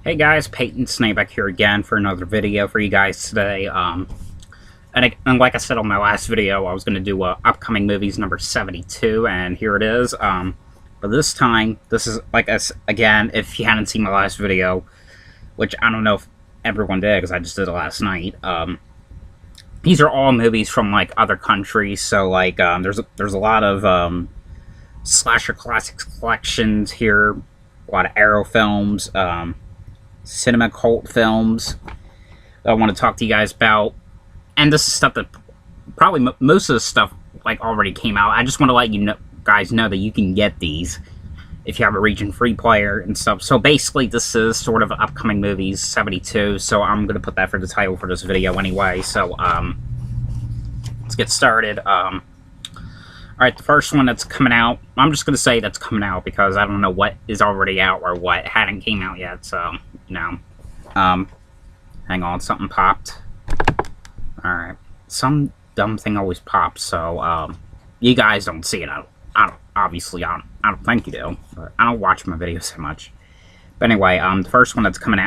Hey guys, Peyton Snakeback here again for another video for you guys today. And like I said on my last video, I was going to do upcoming movies number 72, and here it is. But this time, this is like again, if you hadn't seen my last video, which I don't know if everyone did because I just did it last night. These are all movies from like other countries, so like there's a lot of slasher classics collections here, a lot of Arrow films. Cinema cult films that I want to talk to you guys about, and this is stuff that probably most of the stuff like already came out. I just want to let you guys know that you can get these if you have a region free player and stuff. So basically this is sort of upcoming movies 72, so I'm gonna put that for the title for this video anyway. So let's get started. Alright, the first one that's coming out, I'm just gonna say that's coming out because I don't know what is already out or what hadn't came out yet, so no. Hang on, something popped. Alright. Some dumb thing always pops, so, you guys don't see it. Obviously, I don't think you do. But I don't watch my videos so much. But anyway, the first one that's coming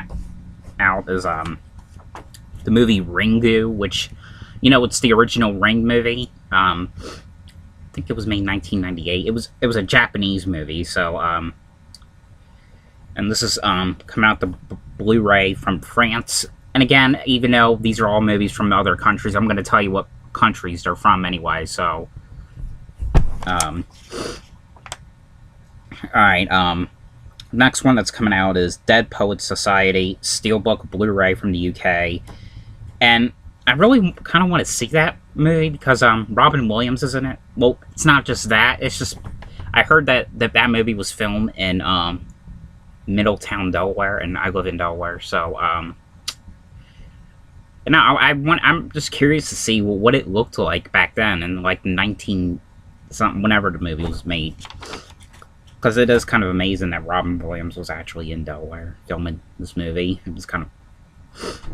out is, the movie Ringu, which, you know, it's the original Ring movie. I think it was made in 1998. It was a Japanese movie, so, and this is coming out the Blu-ray from France. And again, even though these are all movies from other countries, I'm going to tell you what countries they're from anyway. So, alright, next one that's coming out is Dead Poets Society, Steelbook Blu-ray from the UK. And I really kind of want to see that movie because Robin Williams is in it. Well, it's not just that. It's just I heard that movie was filmed in Middletown, Delaware, and I live in Delaware. So and now I'm just curious to see what it looked like back then in like 19 something whenever the movie was made. Because it is kind of amazing that Robin Williams was actually in Delaware filming this movie. It was kind of.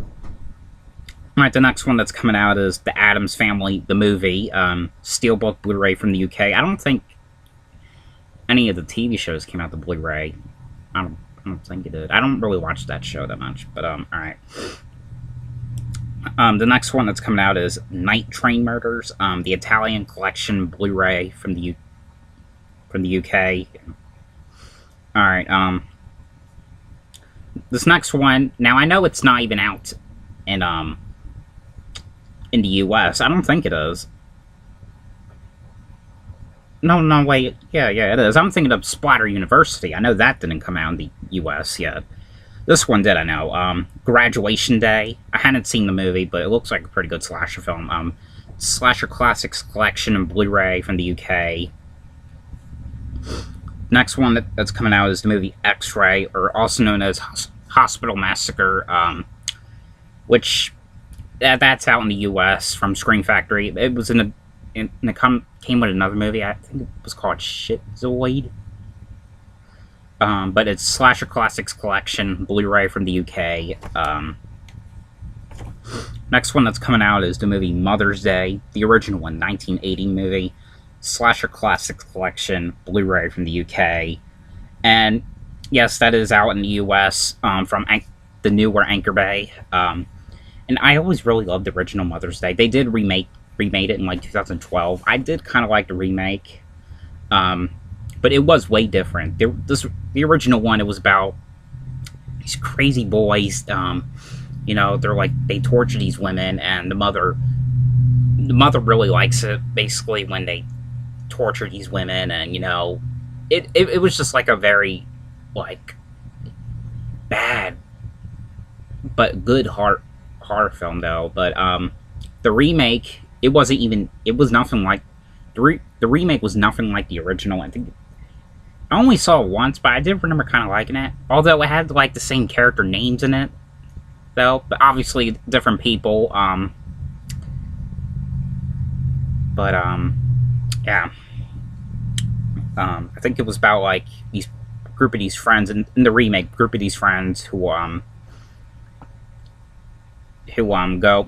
Alright, the next one that's coming out is The Addams Family, the movie, Steelbook Blu-ray from the UK. I don't think any of the TV shows came out the Blu-ray. I don't think it did. I don't really watch that show that much, but, alright. The next one that's coming out is Night Train Murders, the Italian Collection Blu-ray from the UK. Alright, this next one, now I know it's not even out in the US. I don't think it is. No, wait. Yeah, it is. I'm thinking of Splatter University. I know that didn't come out in the US yet. This one did, I know. Graduation Day. I hadn't seen the movie, but it looks like a pretty good slasher film. Slasher Classics Collection and Blu-ray from the UK. Next one that's coming out is the movie X-Ray, or also known as Hospital Massacre, which that's out in the U.S. from Scream Factory. It was came with another movie. I think it was called Shitzoid. But it's Slasher Classics Collection Blu-ray from the UK. Next one that's coming out is the movie Mother's Day, the original one, 1980 movie. Slasher Classics Collection Blu-ray from the UK. And yes, that is out in the US from the newer Anchor Bay. And I always really loved the original Mother's Day. They did remade it in like 2012. I did kind of like the remake, but it was way different. The original one, it was about these crazy boys. You know, they torture these women, and the mother really likes it. Basically, when they torture these women, and you know, it was just like a very like bad but good horror film though. But the remake, it was nothing like the remake was nothing like the original. I think I only saw it once, but I did remember kind of liking it, although it had like the same character names in it though, but obviously different people. Yeah, I think it was about like these group of these friends in the remake, group of these friends who go,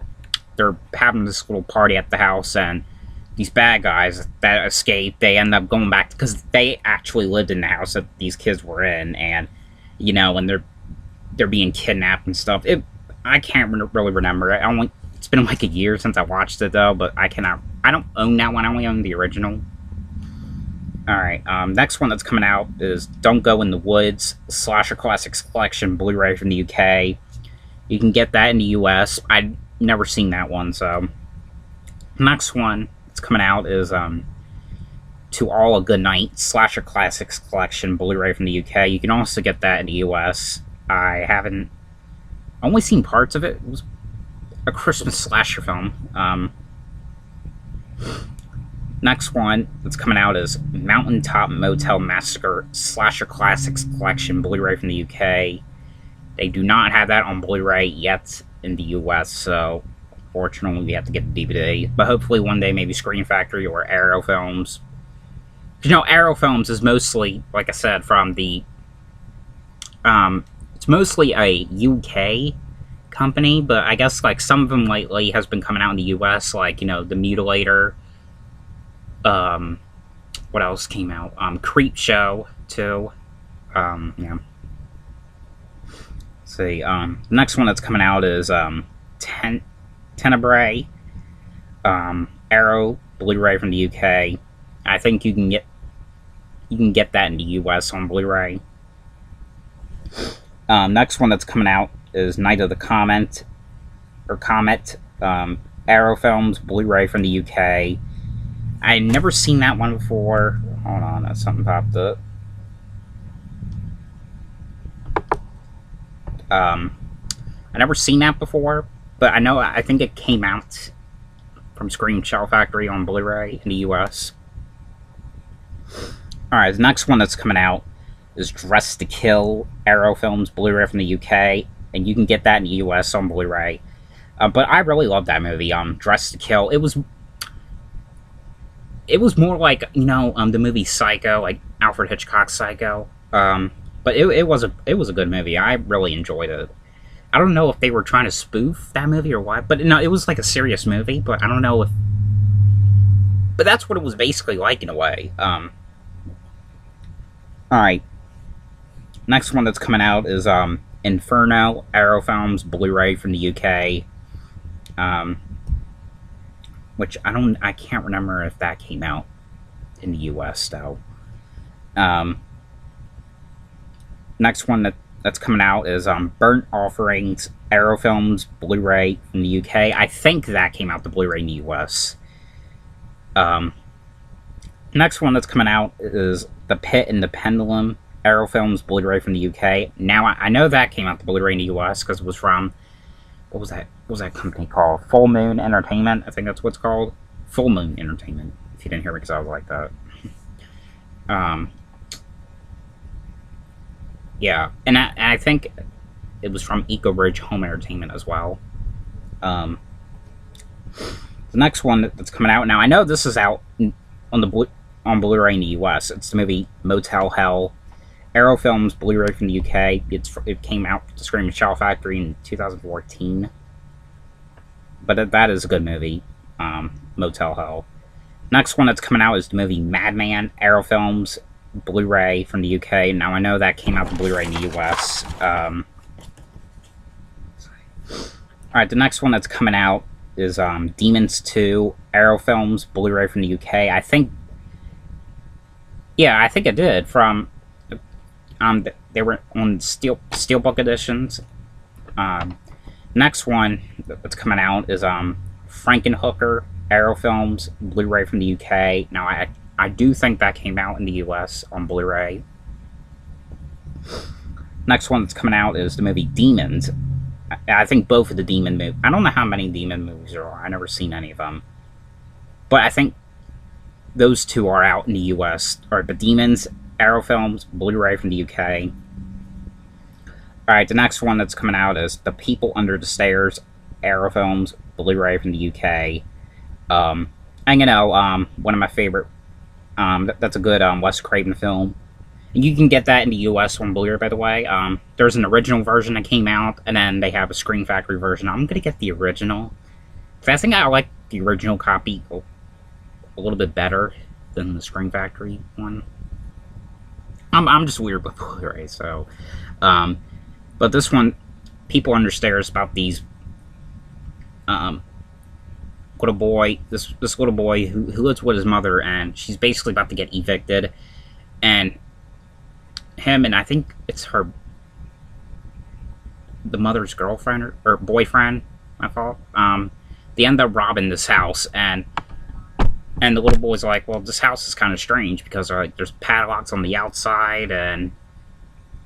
they're having this little party at the house, and these bad guys that escape, they end up going back, because they actually lived in the house that these kids were in, and, you know, and they're being kidnapped and stuff. I can't really remember. It's been like a year since I watched it though, but I don't own that one. I only own the original. Alright, next one that's coming out is Don't Go in the Woods, Slasher Classics Collection, Blu-ray from the UK. You can get that in the US. I've never seen that one, so. Next one that's coming out is To All a Good Night, Slasher Classics Collection, Blu-ray from the UK. You can also get that in the US. I haven't only seen parts of it. It was a Christmas slasher film. Next one that's coming out is Mountaintop Motel Massacre Slasher Classics Collection, Blu-ray from the UK. They do not have that on Blu-ray yet in the US, so unfortunately we have to get the DVD. But hopefully one day maybe Screen Factory or Arrow Films. You know, Arrow Films is mostly, like I said, from the... it's mostly a UK company, but I guess like some of them lately has been coming out in the US, like, you know, The Mutilator. What else came out? Creep Show, too. Yeah. Let's see, the next one that's coming out is, Tenebrae, Arrow, Blu-ray from the UK. I think you can get that in the US on Blu-ray. Next one that's coming out is Night of the Comet, Arrow Films, Blu-ray from the UK. I'd never seen that one before. Hold on, something popped up. I never seen that before, but I think it came out from Scream Factory on Blu-ray in the US. Alright, the next one that's coming out is Dressed to Kill, Arrow Films, Blu-ray from the UK, and you can get that in the US on Blu-ray. But I really love that movie, Dressed to Kill. It was more like, you know, the movie Psycho, like Alfred Hitchcock's Psycho. But it was a good movie. I really enjoyed it. I don't know if they were trying to spoof that movie or what, but no, it was like a serious movie, but I don't know if... But that's what it was basically like in a way. Alright. Next one that's coming out is Inferno, Arrow Films, Blu-ray from the UK. Which I can't remember if that came out in the US though. Next one that's coming out is Burnt Offerings, Arrow Films, Blu-ray from the UK. I think that came out the Blu-ray in the US. Next one that's coming out is The Pit and the Pendulum, Arrow Films, Blu-ray from the UK. Now I know that came out the Blu-ray in the US because it was from, what was that company called? Full Moon Entertainment, I think that's what it's called. Full Moon Entertainment, if you didn't hear me because I was like that. Yeah, and I think it was from Eco Bridge Home Entertainment as well. The next one that's coming out now, I know this is out on Blu-ray in the US. It's the movie Motel Hell, Arrow Films, Blu-ray from the UK. It came out to Scream Factory in 2014. But that is a good movie, Motel Hell. Next one that's coming out is the movie Madman, Arrow Films, Blu-ray from the UK. Now I know that came out the Blu-ray in the US. Alright, the next one that's coming out is Demons 2, Arrow Films, Blu-ray from the UK. I think it did. From they were on Steelbook editions. Next one that's coming out is Frankenhooker, Arrow Films, Blu-ray from the UK. Now I do think that came out in the US on Blu-ray. Next one that's coming out is the movie Demons. I think both of the Demon movies. I don't know how many Demon movies there are. I've never seen any of them. But I think those two are out in the US. Alright, but Demons, Arrow Films, Blu-ray from the UK. Alright, the next one that's coming out is The People Under the Stairs, Arrow Films, Blu-ray from the UK. And you know, one of my favorite, that's a good Wes Craven film. And you can get that in the US on Blu-ray, by the way. There's an original version that came out, and then they have a Screen Factory version. I'm gonna get the original. I think I like the original copy a little bit better than the Screen Factory one. I'm just weird with Blu-ray, so. But this one, people understand about these little boy, this little boy who lives with his mother, and she's basically about to get evicted, and him and I think it's her, the mother's girlfriend or boyfriend, my fault. They end up robbing this house, and the little boy's like, well, this house is kind of strange because there's padlocks on the outside, and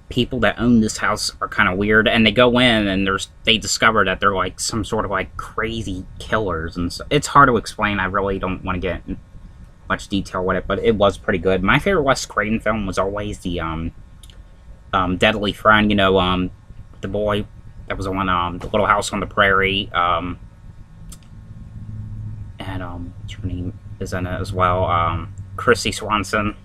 people that own this house are kind of weird. And they go in, and they discover that they're like some sort of like crazy killers, and so it's hard to explain. I really don't want to get in much detail with it, but it was pretty good. My favorite Wes Craven film was always the Deadly Friend. You know, the boy that was on the Little House on the Prairie, and what's her name is in it as well, Christy Swanson,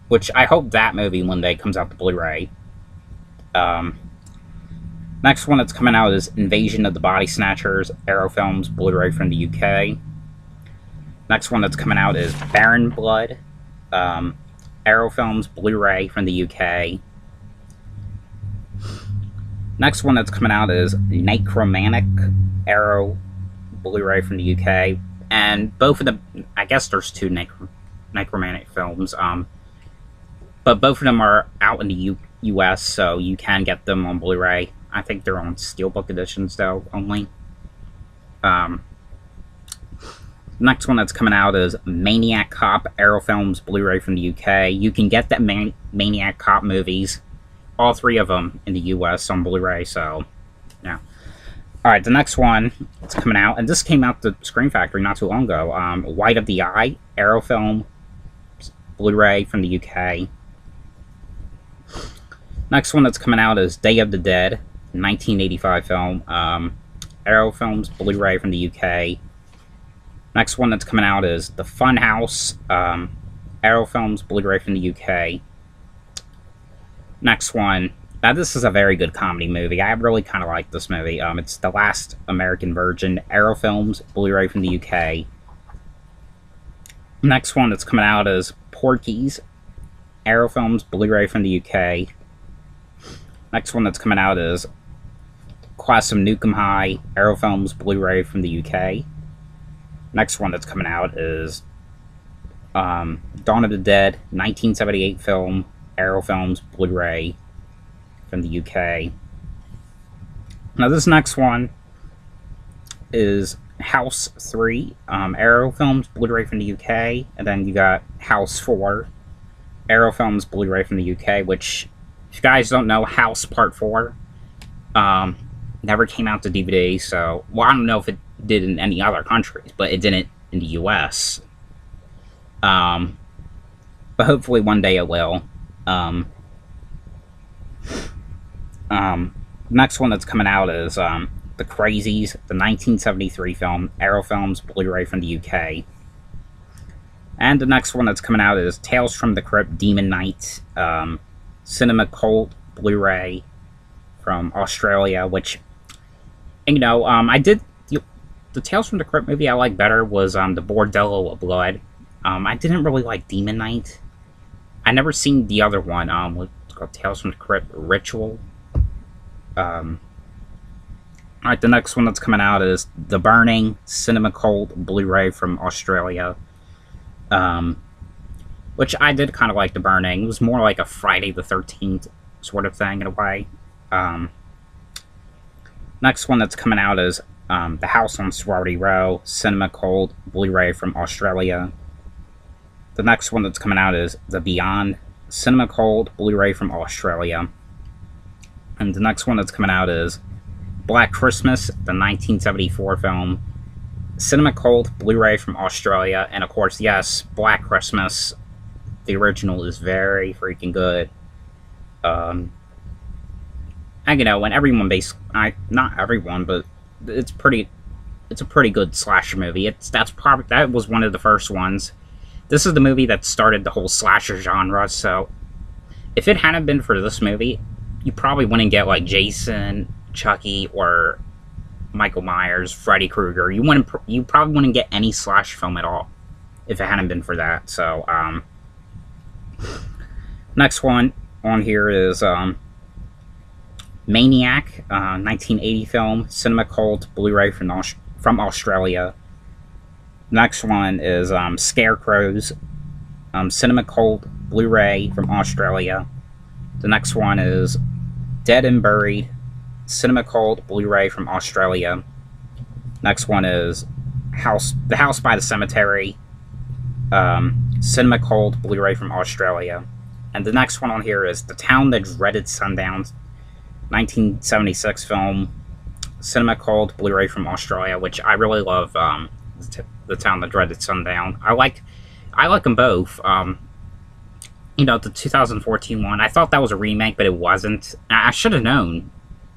which I hope that movie one day comes out to Blu-ray. Next one that's coming out is Invasion of the Body Snatchers, Arrow Films, Blu-ray from the UK. Next one that's coming out is Baron Blood, Arrow Films, Blu-ray from the UK. Next one that's coming out is Necromantic, Arrow, Blu-ray from the UK. And both of them, I guess there's two Necromantic films, but both of them are out in the US, so you can get them on Blu-ray. I think they're on Steelbook editions, though, only. Next one that's coming out is Maniac Cop, Arrow Films, Blu-ray from the UK. You can get that Maniac Cop movies, all three of them, in the US on Blu-ray, so, yeah. Alright, the next one that's coming out, and this came out to Screen Factory not too long ago, White of the Eye, Arrow Film, Blu-ray from the UK. Next one that's coming out is Day of the Dead, 1985 film, Arrow Films, Blu-ray from the UK. Next one that's coming out is The Funhouse, Arrow Films, Blu-ray from the UK. Next one, now this is a very good comedy movie. I really kind of like this movie. It's The Last American Virgin, Arrow Films, Blu-ray from the UK. Next one that's coming out is Porky's, Arrow Films, Blu-ray from the UK. Next one that's coming out is Quantum Nukem High, Arrow Films, Blu-ray from the UK. Next one that's coming out is Dawn of the Dead, 1978 film, Arrow Films, Blu-ray from the UK. Now this next one is House 3, Arrow Films, Blu-ray from the UK. And then you got House 4, Arrow Films, Blu-ray from the UK, which, if you guys don't know, House Part 4 never came out to DVD, so, well, I don't know if it did in any other countries, but it didn't in the US. But hopefully one day it will. Next one that's coming out is The Crazies, the 1973 film, Arrow Films, Blu-ray from the UK. And the next one that's coming out is Tales from the Crypt, Demon Knight, Cinema Cult, Blu-ray from Australia, which, you know, the Tales from the Crypt movie I like better was the Bordello of Blood. I didn't really like Demon Knight. I never seen the other one, what's called Tales from the Crypt Ritual. Alright, the next one that's coming out is The Burning, Cinema Cult, Blu-ray from Australia. Which I did kind of like The Burning. It was more like a Friday the 13th sort of thing in a way. Next one that's coming out is The House on Sorority Row, Cinema Cult, Blu-ray from Australia. The next one that's coming out is The Beyond, Cinema Cult, Blu-ray from Australia. And the next one that's coming out is Black Christmas, the 1974 film, Cinema Cult, Blu-ray from Australia. And of course, yes, Black Christmas, the original, is very freaking good. And you know, when everyone not everyone, but it's a pretty good slasher movie. That was one of the first ones. This is the movie that started the whole slasher genre, so if it hadn't been for this movie, you probably wouldn't get like Jason, Chucky, or Michael Myers, Freddy Krueger. You probably wouldn't get any slash film at all if it hadn't been for that. So next one on here is Maniac, 1980 film, Cinema Cult, Blu-ray from Australia. Next one is Scarecrows, Cinema Cult, Blu-ray from Australia. The next one is Dead and Buried, Cinema Cult, Blu-ray from Australia. Next one is The House by the Cemetery, Cinema Cult, Blu-ray from Australia. And the next one on here is The Town That Dreaded Sundown, 1976 film, Cinema Cult, Blu-ray from Australia, which I really love. The Town That Dreaded Sundown. I like them both. You know, the 2014 one, I thought that was a remake, but it wasn't. I should have known.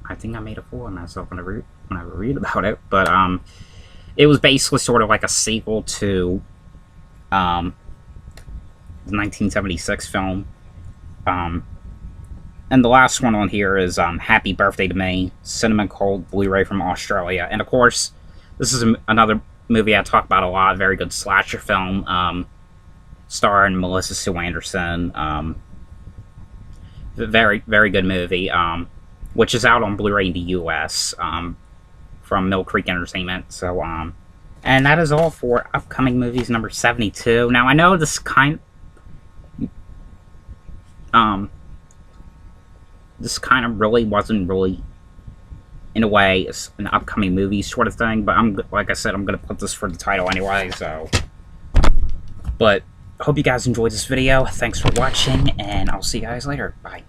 I think I made a fool of myself when I read about it. But it was basically sort of like a sequel to the 1976 film. And the last one on here is Happy Birthday to Me, Cinema Cult, Blu-ray from Australia. And of course, this is another movie I talk about a lot. Very good slasher film, starring Melissa Sue Anderson. Very, very good movie, which is out on Blu-ray in the U.S. From Mill Creek Entertainment. So, and that is all for upcoming movies number 72. Now, I know this this kind of really wasn't really, in a way, it's an upcoming movie sort of thing, but like I said, I'm going to put this for the title anyway, so. But, hope you guys enjoyed this video. Thanks for watching, and I'll see you guys later. Bye.